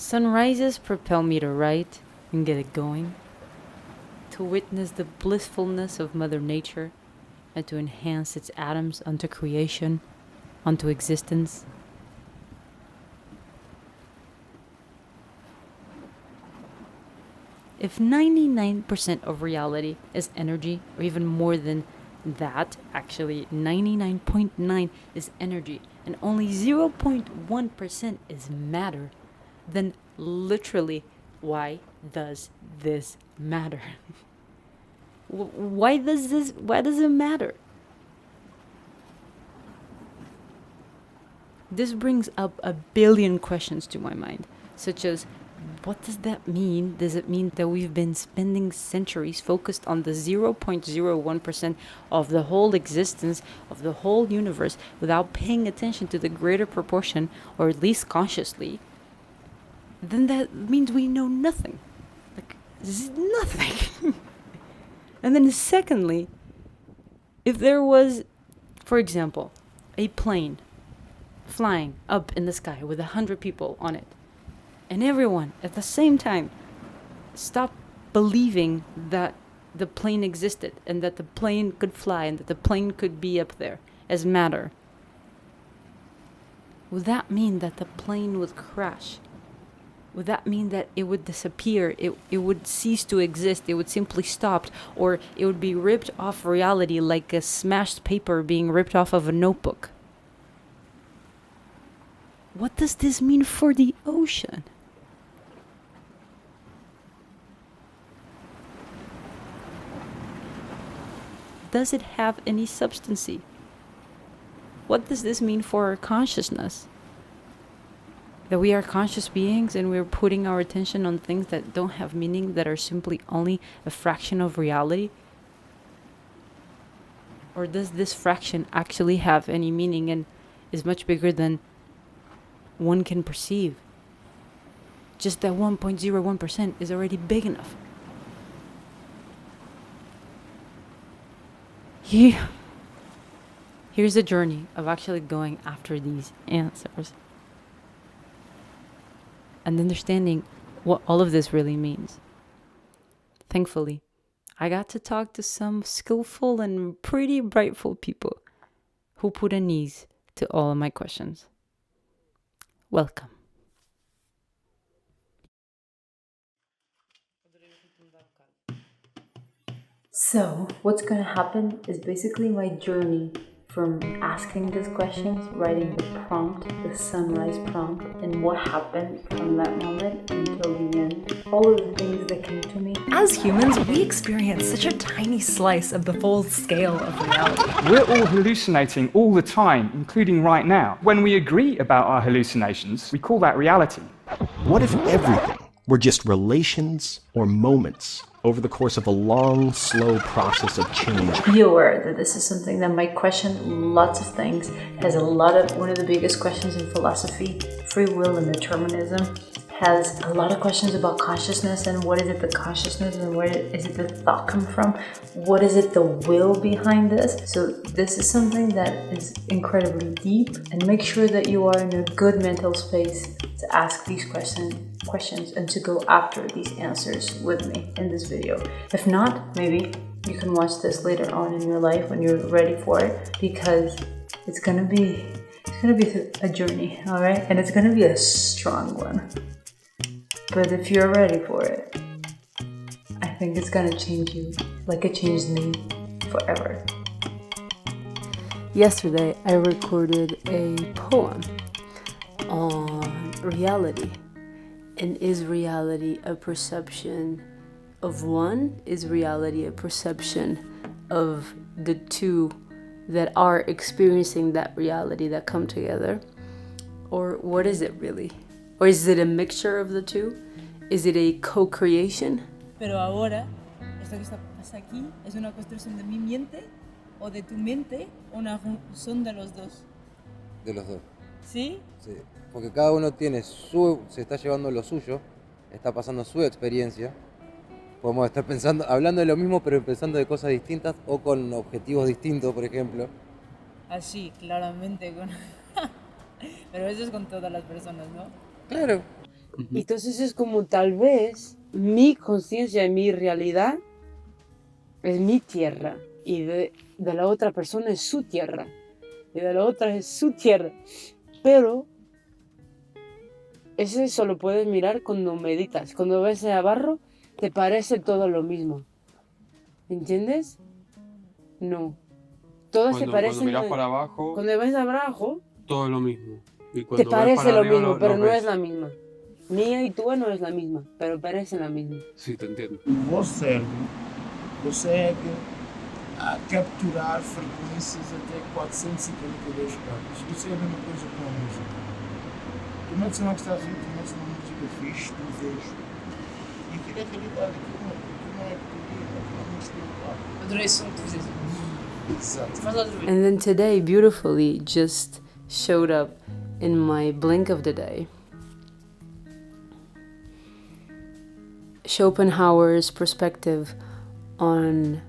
Sunrises propel me to write and get it going, to witness the blissfulness of Mother Nature, and to enhance its atoms unto creation, unto existence. If 99% of reality is energy, or even more than that, actually 99.9 is energy, and only 0.1% is matter, then literally, why does this matter? Why does it matter? This brings up a billion questions to my mind, such as, what does that mean? Does it mean that we've been spending centuries focused on the 0.01% of the whole existence of the whole universe without paying attention to the greater proportion, or at least consciously? Then that means we know nothing. Like, nothing. And then secondly, if there was, for example, a plane flying up in the sky with 100 people on it, and everyone at the same time stopped believing that the plane existed and that the plane could fly and that the plane could be up there as matter, would that mean that the plane would crash? Would that mean that it would disappear? It would cease to exist? It would simply stop? Or it would be ripped off reality like a smashed paper being ripped off of a notebook? What does this mean for the ocean? Does it have any substancy? What does this mean for our consciousness? That we are conscious beings and we're putting our attention on things that don't have meaning, that are simply only a fraction of reality? Or does this fraction actually have any meaning and is much bigger than one can perceive? Just that 1.01% is already big enough. Here's the journey of actually going after these answers and understanding what all of this really means. Thankfully, I got to talk to some skillful and pretty brightful people who put an ease to all of my questions. Welcome. So, what's going to happen is basically my journey from asking these questions, writing the prompt, the sunrise prompt, and what happened from that moment until the end. All of the things that came to me. As humans, we experience such a tiny slice of the full scale of reality. We're all hallucinating all the time, including right now. When we agree about our hallucinations, we call that reality. What if everything were just relations or moments over the course of a long, slow process of change? Be aware that this is something that might question lots of things, has one of the biggest questions in philosophy, free will and determinism, has a lot of questions about consciousness and what is it the consciousness and where is it the thought come from? What is it the will behind this? So this is something that is incredibly deep, and make sure that you are in a good mental space to ask these questions and to go after these answers with me in this video. If not, maybe you can watch this later on in your life when you're ready for it, because it's gonna be a journey, all right? And it's gonna be a strong one. But if you're ready for it, I think it's gonna change you like it changed me forever. Yesterday, I recorded a poem on reality. And is reality a perception of one? Is reality a perception of the two that are experiencing that reality that come together? Or what is it really? Or is it a mixture of the two? Is it a co-creation? Pero ahora, esto que pasa aquí es una construcción de mi mente o de tu mente, una son de los dos. De los dos. ¿Sí? Sí, porque cada uno tiene se está llevando lo suyo, está pasando su experiencia. Podemos estar hablando de lo mismo, pero pensando de cosas distintas o con objetivos distintos, por ejemplo. Así, claramente. Pero eso es con todas las personas, ¿no? Claro. Entonces es como tal vez mi conciencia y mi realidad es mi tierra y de la otra persona es su tierra y de la otra es su tierra. Pero eso lo puedes mirar cuando meditas. Cuando ves el barro te parece todo lo mismo. ¿Entiendes? No. Todas se parecen. Cuando miras para abajo, cuando ves abajo, todo es lo mismo. Y te cuando ves parece para lo arriba, mismo, pero no ves. es la misma. Mía y tua no es la misma, pero parecen la misma. Sí, te entiendo. O vosso cérebro consegue capturar frequências até 452 Hz. Isso é a mesma coisa com a música. Tu metes uma que está a rir, tu metes uma música fixe, tu vês. E aquilo é realidade, aquilo não é poder, aquilo é muito espiritual. Adorei esse som que tu fizeste. Exato. Faz lá outra vez. And then today, beautifully, just showed up in my blink of the day. Schopenhauer's perspective on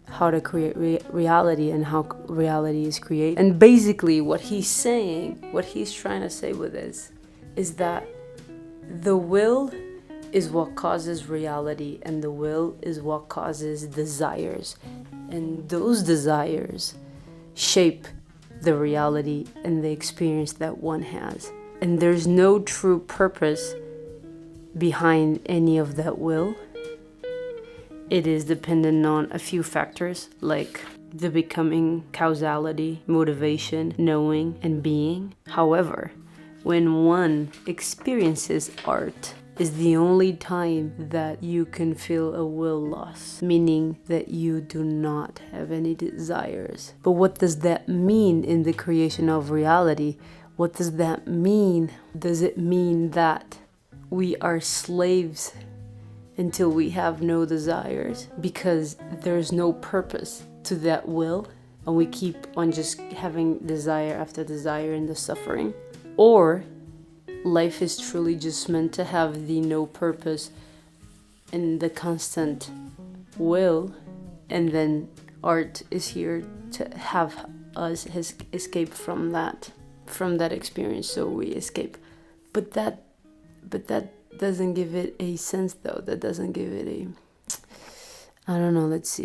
how to create reality and how reality is created. And basically what he's saying, what he's trying to say with this, is that the will is what causes reality and the will is what causes desires. And those desires shape the reality and the experience that one has. And there's no true purpose behind any of that will. It is dependent on a few factors like the becoming, causality, motivation, knowing, and being. However, when one experiences art, is the only time that you can feel a will loss, meaning that you do not have any desires. But what does that mean in the creation of reality? What does that mean? Does it mean that we are slaves until we have no desires because there's no purpose to that will and we keep on just having desire after desire in the suffering? Or life is truly just meant to have the no purpose and the constant will, and then art is here to have us escape from that experience, so we escape. But that doesn't give it a sense though. That doesn't give it a, I don't know, let's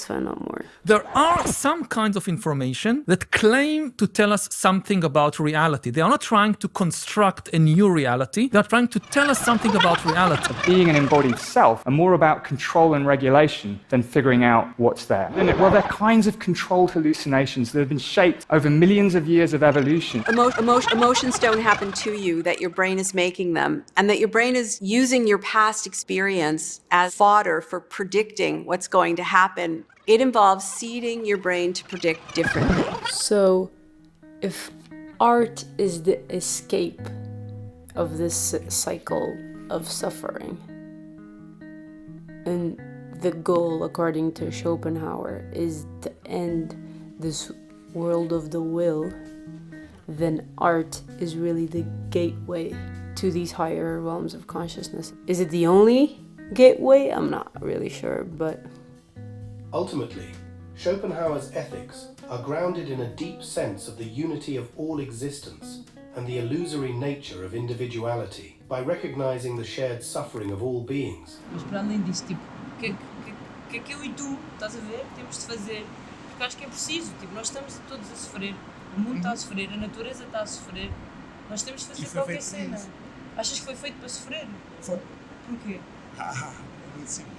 find out more. There are some kinds of information that claim to tell us something about reality. They are not trying to construct a new reality. They are trying to tell us something about reality. Being an embodied self are more about control and regulation than figuring out what's there. Well, they're kinds of controlled hallucinations that have been shaped over millions of years of evolution. Emotions don't happen to you, that your brain is making them, and that your brain is using your past experience as fodder for predicting what's going to happen. It involves seeding your brain to predict differently. So, if art is the escape of this cycle of suffering, and the goal, according to Schopenhauer, is to end this world of the will, then art is really the gateway to these higher realms of consciousness. Is it the only gateway? I'm not really sure, but Ultimately, Schopenhauer's ethics are grounded in a deep sense of the unity of all existence and the illusory nature of individuality by recognizing the shared suffering of all beings. Mas para além disso, tipo, o que é que eu e tu, estás a ver, temos de fazer? Porque acho que é preciso, tipo, nós estamos todos a sofrer, o mundo está a sofrer, a natureza está a sofrer, nós temos de fazer qualquer cena. Achas que foi feito para sofrer? Foi. Porquê? Muito simples.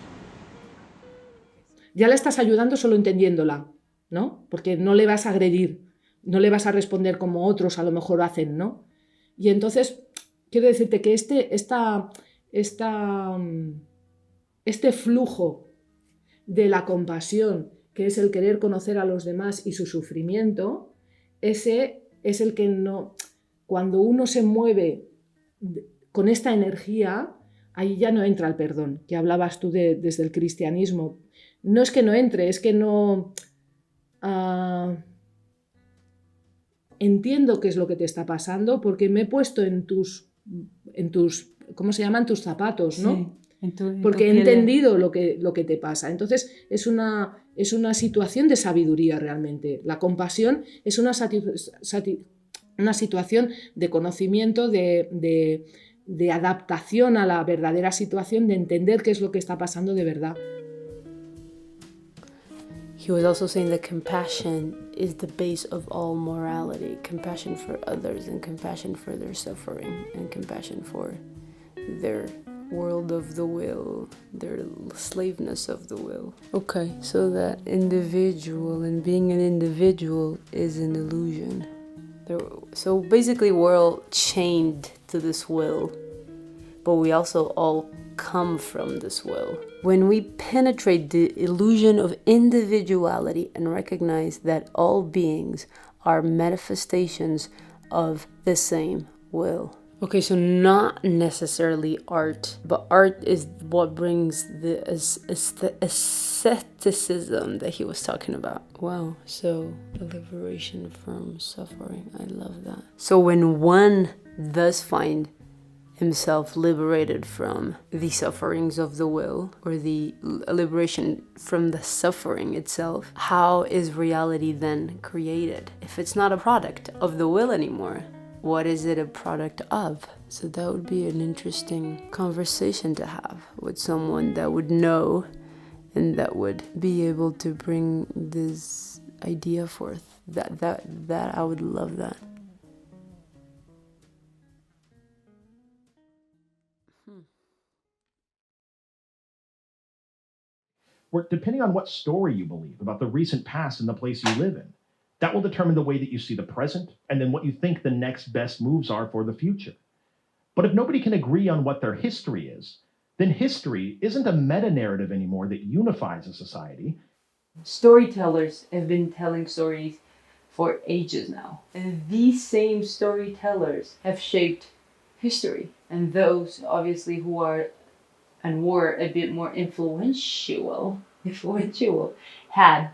Ya la estás ayudando solo entendiéndola, ¿no? Porque no le vas a agredir, no le vas a responder como otros a lo mejor hacen, ¿no? Y entonces, quiero decirte que este flujo de la compasión, que es el querer conocer a los demás y su sufrimiento, ese es el que no... Cuando uno se mueve con esta energía, ahí ya no entra el perdón, que hablabas tú desde el cristianismo. No es que no entre, es que no... entiendo qué es lo que te está pasando porque me he puesto en tus ¿cómo se llaman? Tus zapatos, ¿no? Sí, porque he entendido lo que te pasa. Entonces es una situación de sabiduría realmente. La compasión es una situación de conocimiento, de de adaptación a la verdadera situación, de entender qué es lo que está pasando de verdad. He was also saying that compassion is the base of all morality. Compassion for others and compassion for their suffering and compassion for their world of the will, their slaveness of the will. Okay, so that individual and being an individual is an illusion. So basically we're all chained to this will, but we also all come from this will. When we penetrate the illusion of individuality and recognize that all beings are manifestations of the same will. Okay, so not necessarily art, but art is what brings the asceticism that he was talking about. Wow, so the liberation from suffering, I love that. So when one does find himself liberated from the sufferings of the will, or the liberation from the suffering itself, how is reality then created? If it's not a product of the will anymore, what is it a product of? So that would be an interesting conversation to have with someone that would know and that would be able to bring this idea forth. That I would love that. Depending on what story you believe about the recent past and the place you live in, that will determine the way that you see the present and then what you think the next best moves are for the future. But if nobody can agree on what their history is, then history isn't a meta-narrative anymore that unifies a society. Storytellers have been telling stories for ages now. And these same storytellers have shaped history. And those, obviously, who are and were a bit more influential, had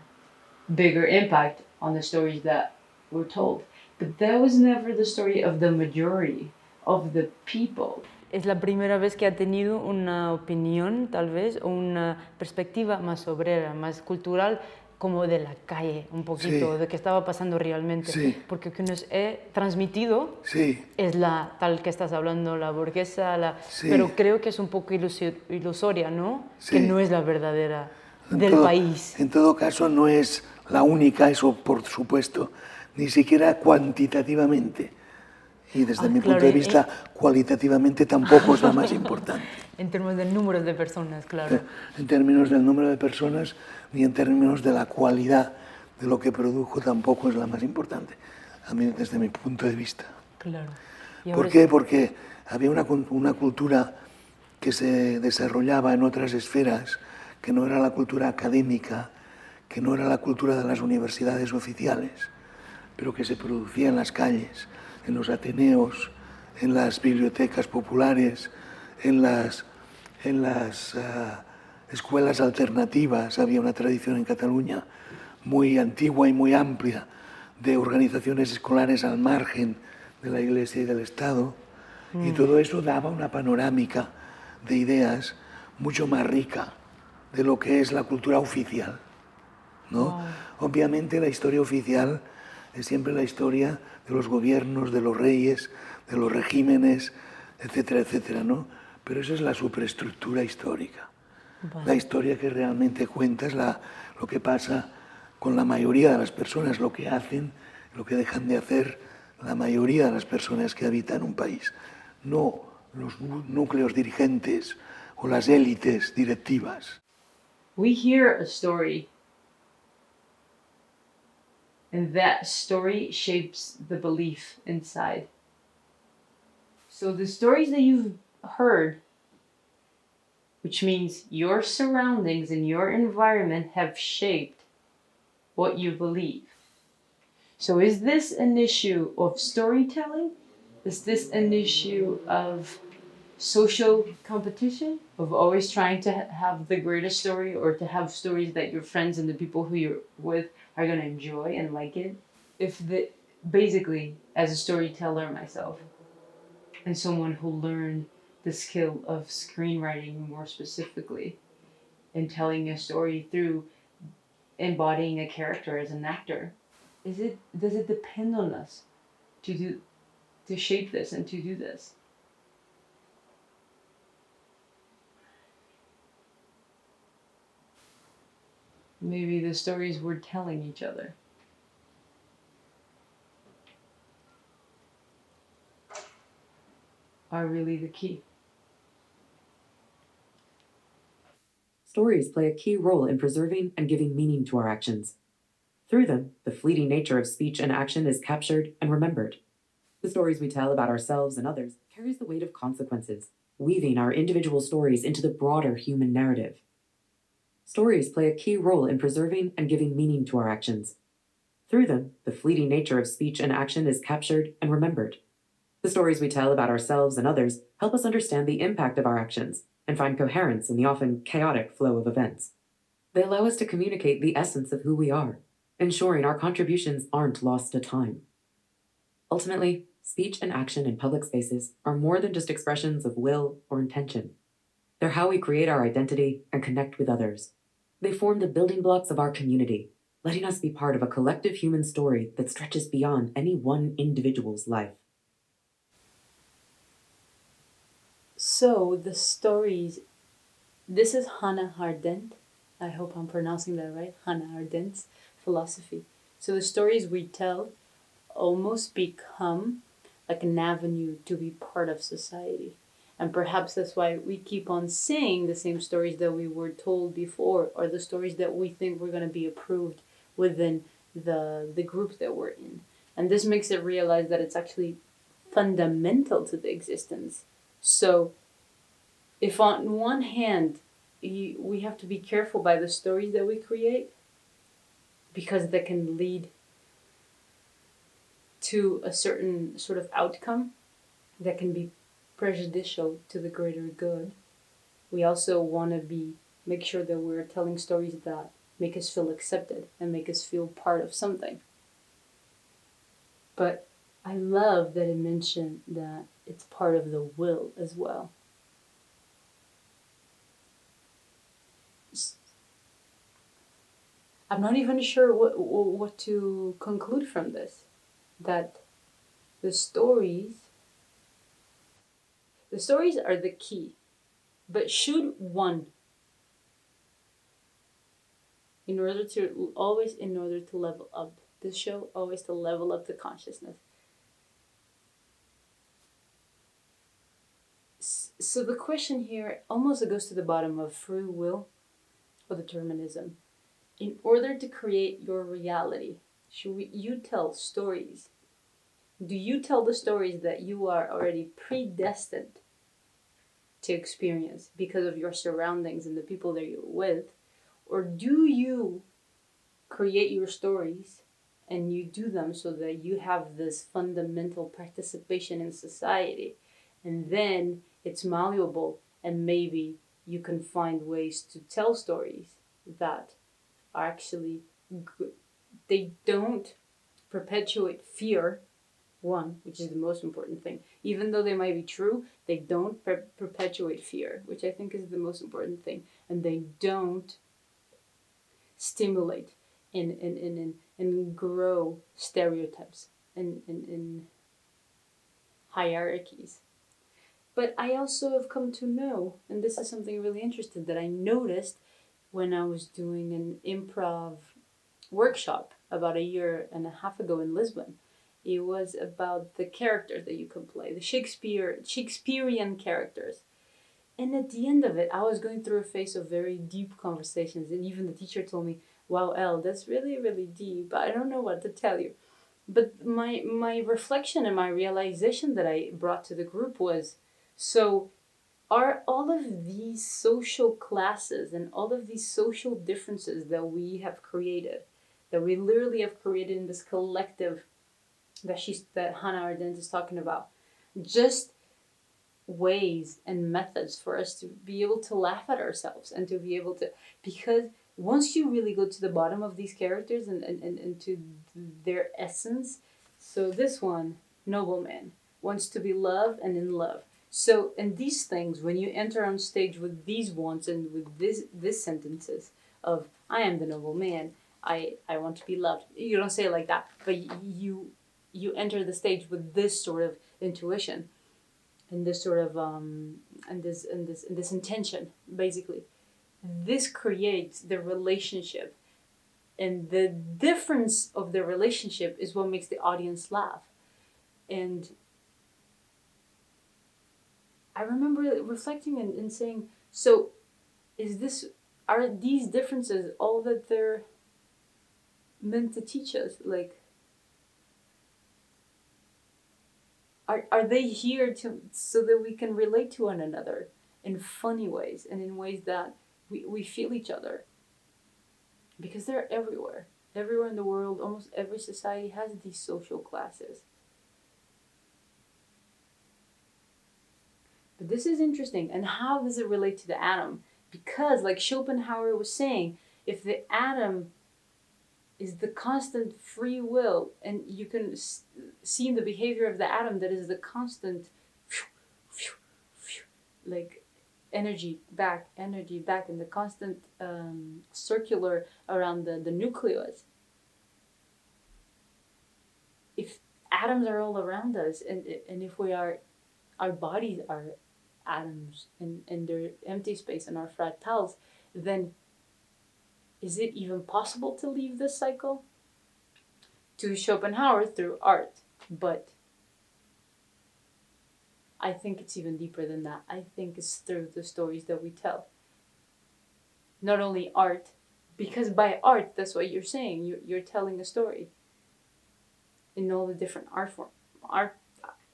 bigger impact on the stories that were told. But that was never the story of the majority of the people. Es la primera vez que ha tenido una opinión, tal vez, o una perspectiva más obrera, más cultural, como de la calle, un poquito, sí, de qué estaba pasando realmente. Sí. Porque lo que nos he transmitido, sí, es la tal que estás hablando, la burguesa, sí, pero creo que es un poco ilusoria, ¿no? Sí. Que no es la verdadera del país. En todo caso, no es la única, eso por supuesto, ni siquiera cuantitativamente. Y desde mi punto de vista, cualitativamente tampoco es la más importante. En términos del número de personas, claro. En términos del número de personas, ni en términos de la cualidad de lo que produjo, tampoco es la más importante, a mí, desde mi punto de vista. Claro. ¿Por qué? Porque había una cultura que se desarrollaba en otras esferas, que no era la cultura académica, que no era la cultura de las universidades oficiales, pero que se producía en las calles, en los ateneos, en las bibliotecas populares, en las escuelas alternativas. Había una tradición en Cataluña muy antigua y muy amplia de organizaciones escolares al margen de la Iglesia y del Estado, y todo eso daba una panorámica de ideas mucho más rica de lo que es la cultura oficial, ¿no? Wow. Obviamente la historia oficial es siempre la historia de los gobiernos, de los reyes, de los regímenes, etcétera, etcétera, ¿no? Pero esa es la superestructura histórica. Vale. La historia que realmente cuenta es lo que pasa con la mayoría de las personas, lo que hacen, lo que dejan de hacer la mayoría de las personas que habitan un país, no los núcleos dirigentes o las élites directivas. We hear a story, and that story shapes the belief inside. So the stories that you've heard, which means your surroundings and your environment have shaped what you believe. So is this an issue of storytelling? Is this an issue of social competition, of always trying to have the greatest story, or to have stories that your friends and the people who you're with are going to enjoy and like it? Basically, as a storyteller myself, and someone who learned the skill of screenwriting more specifically, and telling a story through embodying a character as an actor, does it depend on us to shape this and to do this? maybe the stories we're telling each other. Are really the key. Stories play a key role in preserving and giving meaning to our actions. Through them, the fleeting nature of speech and action is captured and remembered. The stories we tell about ourselves and others carries the weight of consequences, weaving our individual stories into the broader human narrative. Stories play a key role in preserving and giving meaning to our actions. Through them, the fleeting nature of speech and action is captured and remembered. The stories we tell about ourselves and others help us understand the impact of our actions and find coherence in the often chaotic flow of events. They allow us to communicate the essence of who we are, ensuring our contributions aren't lost to time. Ultimately, speech and action in public spaces are more than just expressions of will or intention. They're how we create our identity and connect with others. They form the building blocks of our community, letting us be part of a collective human story that stretches beyond any one individual's life. So the stories, this is Hannah Arendt, I hope I'm pronouncing that right, Hannah Arendt's philosophy. So the stories we tell almost become like an avenue to be part of society. And perhaps that's why we keep on saying the same stories that we were told before, or the stories that we think we're going to be approved within the group that we're in. And this makes it realize that it's actually fundamental to the existence. So if on one hand, we have to be careful by the stories that we create, because they can lead to a certain sort of outcome that can be prejudicial to the greater good. We also want to make sure that we're telling stories that make us feel accepted and make us feel part of something. But I love that it mentioned that it's part of the will as well. I'm not even sure what to conclude from this. That the stories are the key. But should one, in order to level up this show, always to level up the consciousness. So the question here almost goes to the bottom of free will or determinism. In order to create your reality, you tell stories? Do you tell the stories that you are already predestined to experience because of your surroundings and the people that you're with? Or do you create your stories and you do them so that you have this fundamental participation in society, and then it's malleable and maybe you can find ways to tell stories that are actually good. They don't perpetuate fear, one, which is the most important thing. Even though they might be true, they don't perpetuate fear, which I think is the most important thing. And they don't stimulate and grow stereotypes and hierarchies. But I also have come to know, and this is something really interesting that I noticed when I was doing an improv workshop about 1.5 years ago in Lisbon. It was about the characters that you can play, the Shakespearean characters. And at the end of it, I was going through a phase of very deep conversations, and even the teacher told me, "Wow, Elle, that's really, really deep. I don't know what to tell you." But my reflection and my realization that I brought to the group was, so are all of these social classes and all of these social differences that we have created, that we literally have created in this collective that Hannah Arendt is talking about, just ways and methods for us to be able to laugh at ourselves and to be able to, because once you really go to the bottom of these characters and to their essence, so this one, nobleman, wants to be loved and in love. So, and these things, when you enter on stage with these wants and with this sentences of, I am the noble man, I want to be loved. You don't say it like that, but you enter the stage with this sort of intuition and this sort of and this intention, basically. This creates the relationship And the difference of the relationship is what makes the audience laugh. And I remember reflecting and saying, so are these differences all that they're meant to teach us? Like, are they here so that we can relate to one another in funny ways and in ways that we feel each other? Because they're everywhere. Everywhere in the world, almost every society has these social classes. But this is interesting. And how does it relate to the atom? Because, like Schopenhauer was saying, if the atom is the constant free will, and you can see in the behavior of the atom that is the constant like energy back, and the constant circular around the nucleus. If atoms are all around us, and if our bodies are atoms and their empty space and our fractals, then is it even possible to leave this cycle? To Schopenhauer, through art. But I think it's even deeper than that. I think it's through the stories that we tell. Not only art, because by art, that's what you're saying. You're telling a story. In all the different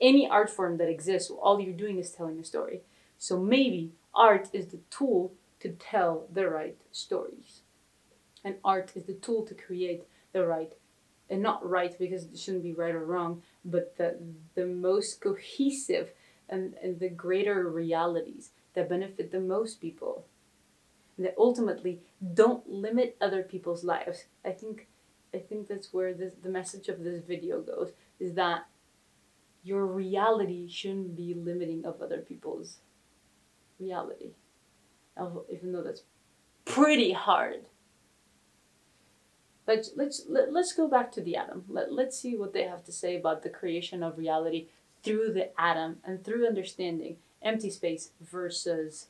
any art form that exists, all you're doing is telling a story. So maybe art is the tool to tell the right stories. And art is the tool to create the right, and not right because it shouldn't be right or wrong, but the most cohesive and the greater realities that benefit the most people. And that ultimately don't limit other people's lives. I think that's where the message of this video goes, is that your reality shouldn't be limiting of other people's reality. Even though that's pretty hard. Let's go back to the atom. Let's see what they have to say about the creation of reality through the atom and through understanding empty space versus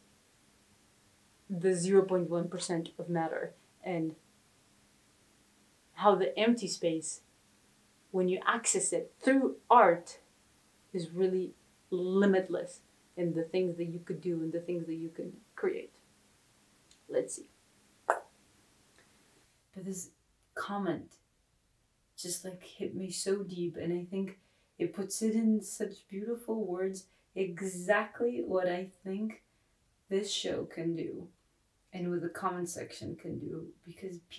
the 0.1% of matter, and how the empty space, when you access it through art, is really limitless in the things that you could do and the things that you can create. Let's see. But this comment just like hit me so deep, and I think it puts it in such beautiful words, exactly what I think this show can do and what the comment section can do. Because if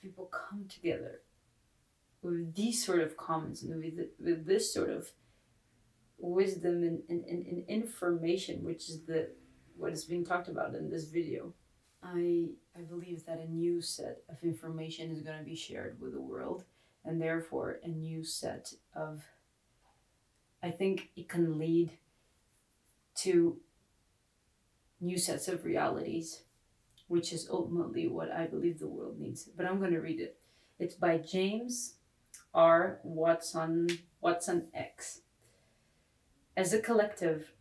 people come together with these sort of comments and with this sort of wisdom and information, which is what is being talked about in this video, I believe that a new set of information is going to be shared with the world, and therefore a new set of, I think it can lead to new sets of realities, which is ultimately what I believe the world needs. But I'm going to read it. It's by James R. Watson X. As a collective,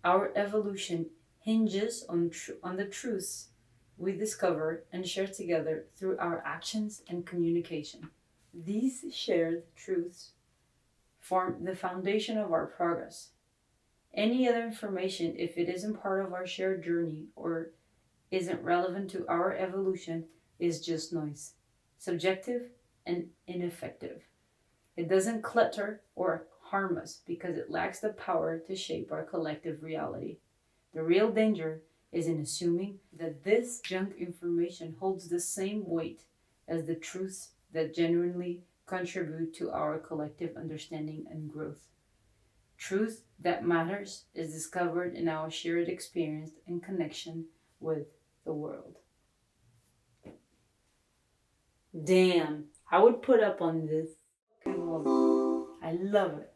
our evolution hinges on the truths we discover and share together through our actions and communication. These shared truths form the foundation of our progress. Any other information, if it isn't part of our shared journey or isn't relevant to our evolution, is just noise, subjective and ineffective. It doesn't clutter or harm us because it lacks the power to shape our collective reality. The real danger is in assuming that this junk information holds the same weight as the truths that genuinely contribute to our collective understanding and growth. Truth that matters is discovered in our shared experience and connection with the world. Damn, I would put up on this fucking wall. I love it.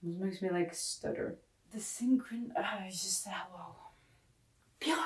This makes me like stutter. The it's just that wow. Beautiful.